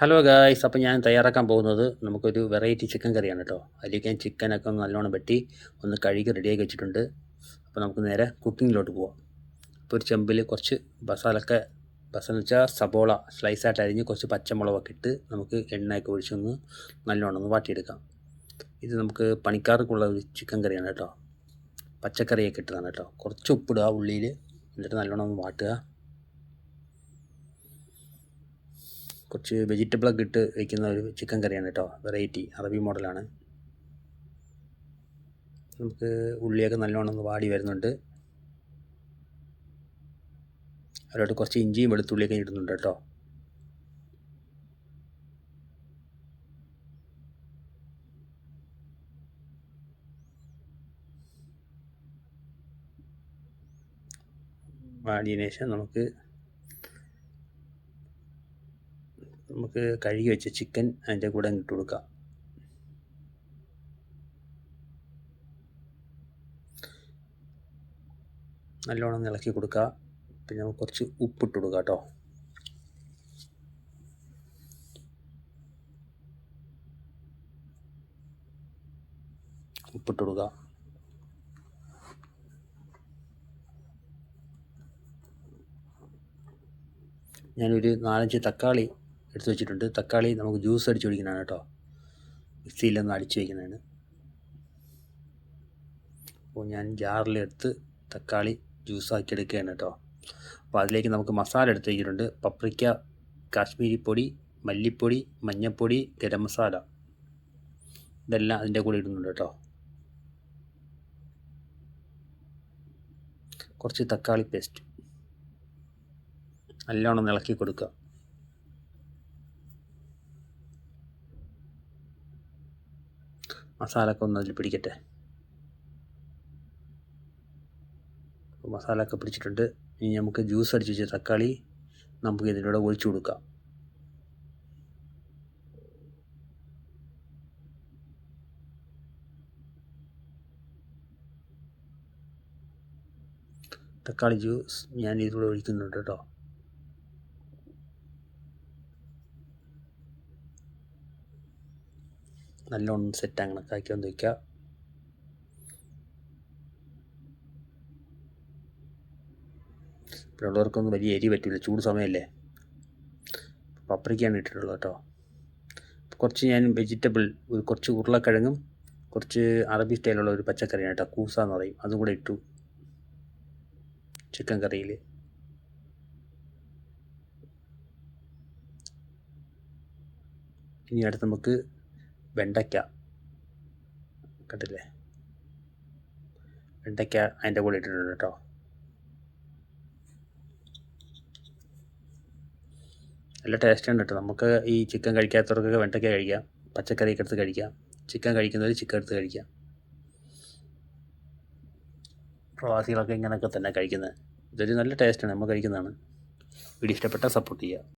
Hello guys, അപ്പോൾ ഞാൻ തയ്യാറാക്കാൻ പോകുന്നത് നമുക്കൊരു വെറൈറ്റി ചിക്കൻ കറിയാണ് കേട്ടോ. അതിലേക്ക് ഞാൻ ചിക്കനൊക്കെ ഒന്ന് നല്ലോണം വെട്ടി ഒന്ന് കഴുകി റെഡിയാക്കി വെച്ചിട്ടുണ്ട്. അപ്പോൾ നമുക്ക് നേരെ കുക്കിങ്ങിലോട്ട് പോവാം. ഇപ്പോൾ ഒരു ചെമ്പിൽ കുറച്ച് മസാല എന്ന് വെച്ചാൽ സബോള സ്ലൈസായിട്ട് അരിഞ്ഞ് കുറച്ച് പച്ചമുളകൊക്കെ ഇട്ട് നമുക്ക് എണ്ണയൊക്കെ ഒഴിച്ചൊന്ന് നല്ലോണം ഒന്ന് വാട്ടിയെടുക്കാം. ഇത് നമുക്ക് പണിക്കാർക്കുള്ള ഒരു ചിക്കൻ കറിയാണ് കേട്ടോ. പച്ചക്കറിയൊക്കെ ഇട്ടതാണ് കേട്ടോ. കുറച്ച് ഉപ്പിടുക ഉള്ളിയിൽ, എന്നിട്ട് നല്ലോണം ഒന്ന് വാട്ടുക. കുറച്ച് വെജിറ്റബിളൊക്കെ ഇട്ട് വയ്ക്കുന്ന ഒരു ചിക്കൻ കറിയാണ് കേട്ടോ. വെറൈറ്റി അറബി മോഡലാണ്. നമുക്ക് ഉള്ളിയൊക്കെ നല്ലോണം ഒന്ന് വാടി വരുന്നുണ്ട്. അതിലോട്ട് കുറച്ച് ഇഞ്ചിയും വെളുത്തുള്ളിയൊക്കെ ഇടുന്നുണ്ട് കേട്ടോ. വാടിയതിന് ശേഷം നമുക്ക് കഴുകി വെച്ച ചിക്കൻ അതിൻ്റെ കൂടെ ഇട്ട് കൊടുക്കാം. നല്ലോണം ഇളക്കി കൊടുക്കുക. പിന്നെ നമുക്ക് കുറച്ച് ഉപ്പിട്ട് കൊടുക്കുക കേട്ടോ. ഉപ്പിട്ട് കൊടുക്കുക. ഞാനൊരു 4-5 തക്കാളി എടുത്ത് വെച്ചിട്ടുണ്ട്. തക്കാളി നമുക്ക് ജ്യൂസ് അടിച്ച് ഒഴിക്കുന്നതാണ് കേട്ടോ. മിക്സിയിലൊന്ന് അടിച്ച് വയ്ക്കുന്നതാണ്. അപ്പോൾ ഞാൻ ജാറിലെടുത്ത് തക്കാളി ജ്യൂസാക്കി എടുക്കുകയാണ് കേട്ടോ. അപ്പോൾ അതിലേക്ക് നമുക്ക് മസാല എടുത്ത് വയ്ക്കിട്ടുണ്ട്. പപ്രിക്ക, കാശ്മീരി പൊടി, മല്ലിപ്പൊടി, മഞ്ഞൾപ്പൊടി, ഗരം മസാല, ഇതെല്ലാം അതിൻ്റെ കൂടെ ഇടുന്നുണ്ട് കേട്ടോ. കുറച്ച് തക്കാളി പേസ്റ്റ് നല്ലോണം ഇളക്കി കൊടുക്കുക. മസാലയൊക്കെ ഒന്ന് അതിൽ പിടിക്കട്ടെ. മസാലയൊക്കെ പിടിച്ചിട്ടുണ്ട്. ഇനി നമുക്ക് ജ്യൂസ് അടിച്ച് വെച്ച തക്കാളി നമുക്ക് ഇതിലൂടെ ഒഴിച്ചു കൊടുക്കാം. തക്കാളി ജ്യൂസ് ഞാൻ ഇതിലൂടെ ഒഴിക്കുന്നുണ്ട് കേട്ടോ. നല്ലോണം സെറ്റ് അങ്ങനെ ആക്കി ഒന്ന് വയ്ക്കുക. ഇവിടെ ഉള്ളവർക്കൊന്നും വലിയ എരി പറ്റില്ല, ചൂട് സമയമല്ലേ. പപ്രിക്കയാണ് ഇട്ടിട്ടുള്ളത് കേട്ടോ. കുറച്ച് ഞാൻ വെജിറ്റബിൾ, കുറച്ച് ഉരുളക്കിഴങ്ങും കുറച്ച് അറബി സ്റ്റൈലുള്ള ഒരു പച്ചക്കറിയാണ് കേട്ടോ, കൂസ എന്ന് പറയും, അതും കൂടെ ഇട്ടു ചിക്കൻ കറിയിൽ. ഇനി അടുത്ത് നമുക്ക് വെണ്ടയ്ക്ക, കണ്ടില്ലേ, വെണ്ടയ്ക്ക അതിൻ്റെ കൂടെ ഇട്ടിട്ടുണ്ട് കേട്ടോ. നല്ല ടേസ്റ്റാണ് കേട്ടോ. നമുക്ക് ഈ ചിക്കൻ കഴിക്കാത്തവർക്കൊക്കെ വെണ്ടയ്ക്ക കഴിക്കാം, പച്ചക്കറിയൊക്കെ എടുത്ത് കഴിക്കാം. ചിക്കൻ കഴിക്കുന്നവർ ചിക്കൻ എടുത്ത് കഴിക്കാം. പ്രവാസികളൊക്കെ ഇങ്ങനെയൊക്കെ തന്നെ കഴിക്കുന്നത്. ഇതൊരു നല്ല ടേസ്റ്റാണ്, നമ്മൾ കഴിക്കുന്നതാണ്. വീഡിയോ ഇഷ്ടപ്പെട്ടാൽ സപ്പോർട്ട് ചെയ്യുക.